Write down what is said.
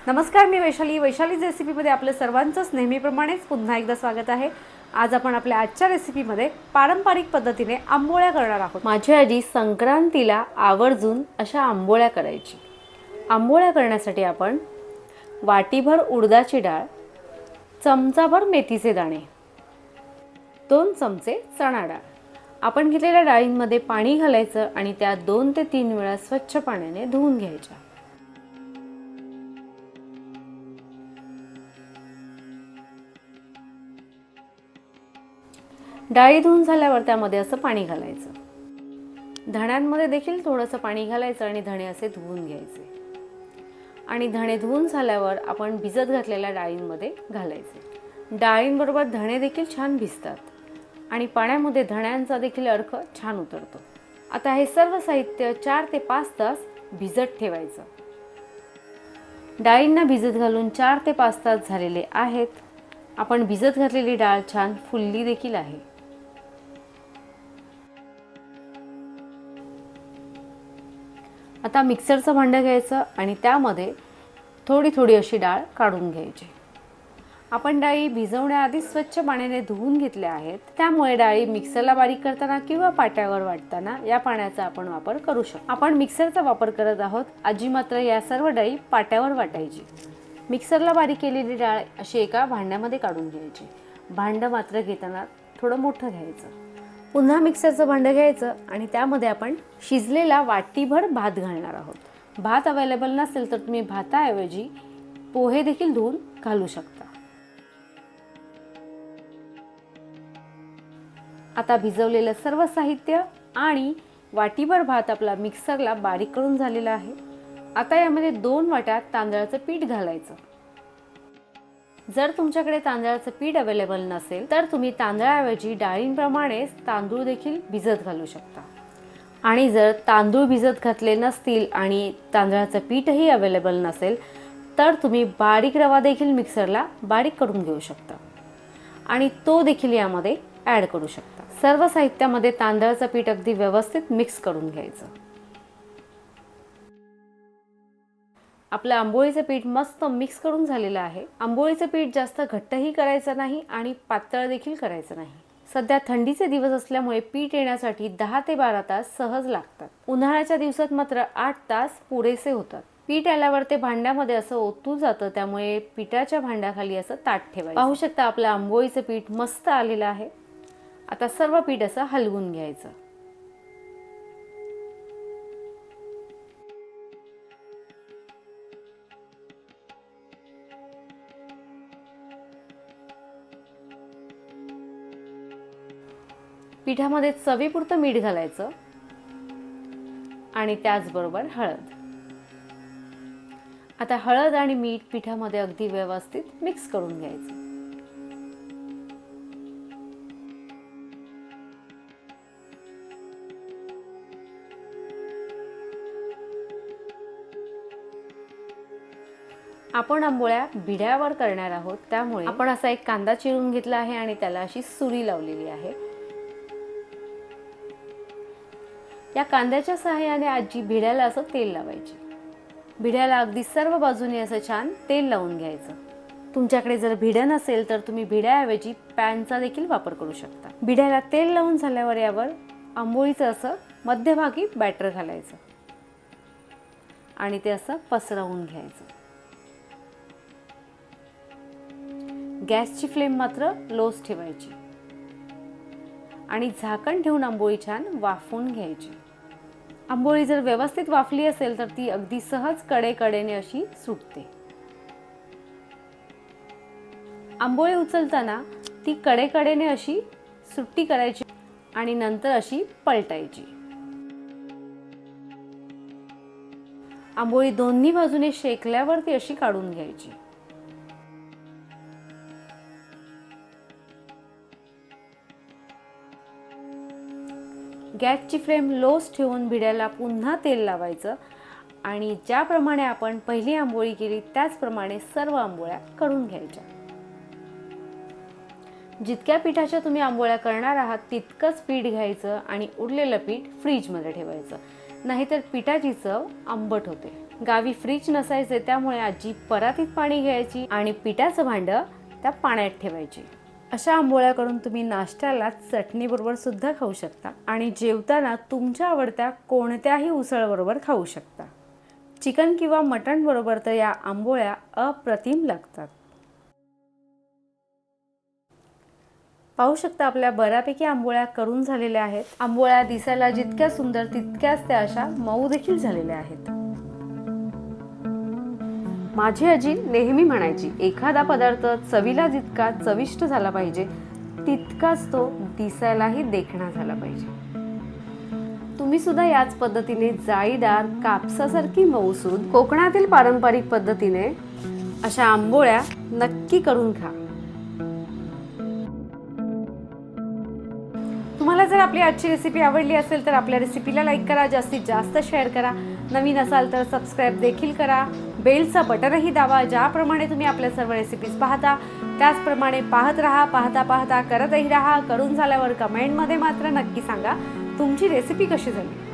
नमस्कार, मी वैशालीज रेसिपीमध्ये आपलं सर्वांचंच नेहमीप्रमाणेच पुन्हा एकदा स्वागत आहे। आज आपण आपल्या आजच्या रेसिपीमध्ये पारंपरिक पद्धतीने आंबोळ्या करणार आहोत। माझी आजी संक्रांतीला आवर्जून अशा आंबोळ्या करायची। आंबोळ्या करण्यासाठी आपण वाटीभर उडदाची डाळ, चमचाभर मेथीचे दाणे, 2 चमचे चणा डाळ, आपण घेतलेल्या डाळींमध्ये पाणी घालायचं आणि त्या 2 ते 3 वेळा स्वच्छ पाण्याने धुवून घ्यायच्या। डाळी धुवून झाल्यावर त्यामध्ये असं पाणी घालायचं। धण्यांमध्ये देखील थोडंसं पाणी घालायचं आणि धणे असे धुवून घ्यायचे आणि धणे धुवून झाल्यावर आपण भिजत घातलेल्या डाळींमध्ये घालायचे। डाळींबरोबर धणे देखील छान भिजतात आणि पाण्यामध्ये धण्यांचा देखील अर्क छान उतरतो। आता हे सर्व साहित्य 4 ते 5 तास भिजत ठेवायचं। डाळींना भिजत घालून 4 ते 5 तास झालेले आहेत। आपण भिजत घातलेली डाळ छान फुलली देखील आहे। आता मिक्सरचं भांडं घ्यायचं आणि त्यामध्ये थोडी थोडी अशी डाळ काढून घ्यायची। आपण डाळी भिजवण्याआधी स्वच्छ पाण्याने धुवून घेतल्या आहेत, त्यामुळे डाळी मिक्सरला बारीक करताना किंवा पाट्यावर वाटताना या पाण्याचा आपण वापर करू शकतो। आपण मिक्सरचा वापर करत आहोत, आजी मात्र या सर्व डाळी पाट्यावर वाटायची। मिक्सरला बारीक केलेली डाळ अशी एका भांड्यामध्ये काढून घ्यायची। भांडं मात्र घेताना थोडं मोठं घ्यायचं। पुन्हा मिक्सरचं भांडं घ्यायचं आणि त्यामध्ये आपण शिजलेला वाटीभर भात घालणार आहोत। भात अवेलेबल नसेल तर तुम्ही भाताऐवजी पोहे देखील धुवून घालू शकता। आता भिजवलेलं सर्व साहित्य आणि वाटीभर भात आपला मिक्सरला बारीक करून झालेला आहे। आता यामध्ये 2 वाट्या तांदळाचं पीठ घालायचं। जर तुमच्याकडे तांदळाचं पीठ अवेलेबल नसेल तर तुम्ही तांदळाऐवजी डाळींप्रमाणेच तांदूळ देखील भिजत घालू शकता। आणि जर तांदूळ भिजत घातले नसतील आणि तांदळाचं पीठही अवेलेबल नसेल तर तुम्ही बारीक रवा देखील मिक्सरला बारीक करून घेऊ शकता आणि तो देखील यामध्ये ॲड करू शकता। सर्व साहित्यामध्ये तांदळाचं पीठ अगदी व्यवस्थित मिक्स करून घ्यायचं। आपलं आंबोळीचं पीठ मस्त मिक्स करून झालेलं आहे। आंबोळीचं पीठ जास्त घट्टही करायचं नाही आणि पातळ देखील करायचं नाही। सध्या थंडीचे दिवस असल्यामुळे पीठ येण्यासाठी 10 ते 12 तास सहज लागतात। उन्हाळ्याच्या दिवसात मात्र 8 तास पुरेसे होतात। पीठ आल्यावर ते भांड्यामध्ये असं ओतून जातं, त्यामुळे पिठाच्या भांड्याखाली असं ताट ठेवायचं। पाहू शकता आपलं आंबोळीचं पीठ मस्त आलेलं आहे। आता सर्व पीठ असं हलवून घ्यायचं। पिठामध्ये चवीपुरतं मीठ घालायचं आणि त्याचबरोबर हळद। आता हळद आणि मीठ पिठामध्ये अगदी व्यवस्थित मिक्स करून घ्यायचं। आपण आंबोळ्या भिड्यावर करणार आहोत, त्यामुळे आपण असा एक कांदा चिरून घेतला आहे आणि त्याला अशी सुरी लावलेली आहे। या कांद्याच्या सहाय्याने आजी भिड्याला असं तेल लावायची। भिड्याला अगदी सर्व बाजूने असं छान तेल लावून घ्यायचं। तुमच्याकडे जर भिडं नसेल तर तुम्ही भिड्याऐवजी पॅनचा देखील वापर करू शकता। भिड्याला तेल लावून झाल्यावर यावर आंबोळीचं असं मध्यभागी बॅटर घालायचं आणि ते असं पसरवून घ्यायचं। गॅसची फ्लेम मात्र लोच ठेवायची आणि झाकण ठेवून आंबोळी छान वाफवून घ्यायची। आंबोळी जर व्यवस्थित वाफली असेल तर ती अगदी सहज कडेकडेने अशी सुटते। आंबोळी उचलताना ती कडेकडेने अशी सुट्टी करायची आणि नंतर अशी पलटायची। आंबोळी दोन्ही बाजूने शेकल्यावर ती अशी काढून घ्यायची। गॅसची फ्लेम लोच ठेवून भिड्याला पुन्हा तेल लावायचं आणि ज्याप्रमाणे आपण पहिली आंबोळी केली त्याचप्रमाणे सर्व आंबोळ्या करून घ्यायच्या। जितक्या पिठाच्या तुम्ही आंबोळ्या करणार आहात तितकंच पीठ घ्यायचं आणि उरलेलं पीठ फ्रीजमध्ये ठेवायचं, नाहीतर पिठाची चव आंबट होते। गावी फ्रीज नसायचे, त्यामुळे आजी परातीत पाणी घ्यायची आणि पिठाचं भांडं त्या पाण्यात ठेवायची. अशा आंबोळ्या करून तुम्ही नाश्त्याला चटणीबरोबर सुद्धा खाऊ शकता आणि जेवताना तुमच्या आवडत्या कोणत्याही उसळबरोबर खाऊ शकता. चिकन किंवा मटण बरोबर तर या आंबोळ्या अप्रतिम लागतात. पाहू शकता आपल्या बऱ्यापैकी आंबोळ्या करून झालेल्या आहेत. आंबोळ्या दिसायला जितक्या सुंदर तितक्याच त्या अशा मऊ देखील झालेल्या आहेत. माझी आजी नेहमी म्हणायची, एखादा पदार्थ चवीला जितका चविष्ट झाला पाहिजे तितकाच तो दिसायलाही देखणा झाला पाहिजे. तुम्ही सुद्धा याच पद्धतीने जाळीदार कापसासारखी मऊसूद कोकणातील पारंपरिक पद्धतीने अशा आंबोळ्या नक्की करून खा. तुम्हाला जर आपली आजची रेसिपी आवडली असेल तर आपल्या रेसिपीला लाईक करा, जास्तीत जास्त शेअर करा. नवीन असाल तर सबस्क्राईब देखील करा. बेलचा बटनही दाबा. ज्याप्रमाणे तुम्ही आपल्या सर्व रेसिपीज पाहता त्याचप्रमाणे पाहत राहा. पाहता पाहता करतही राहा. करून झाल्यावर कमेंटमध्ये मात्र नक्की सांगा तुमची रेसिपी कशी झाली.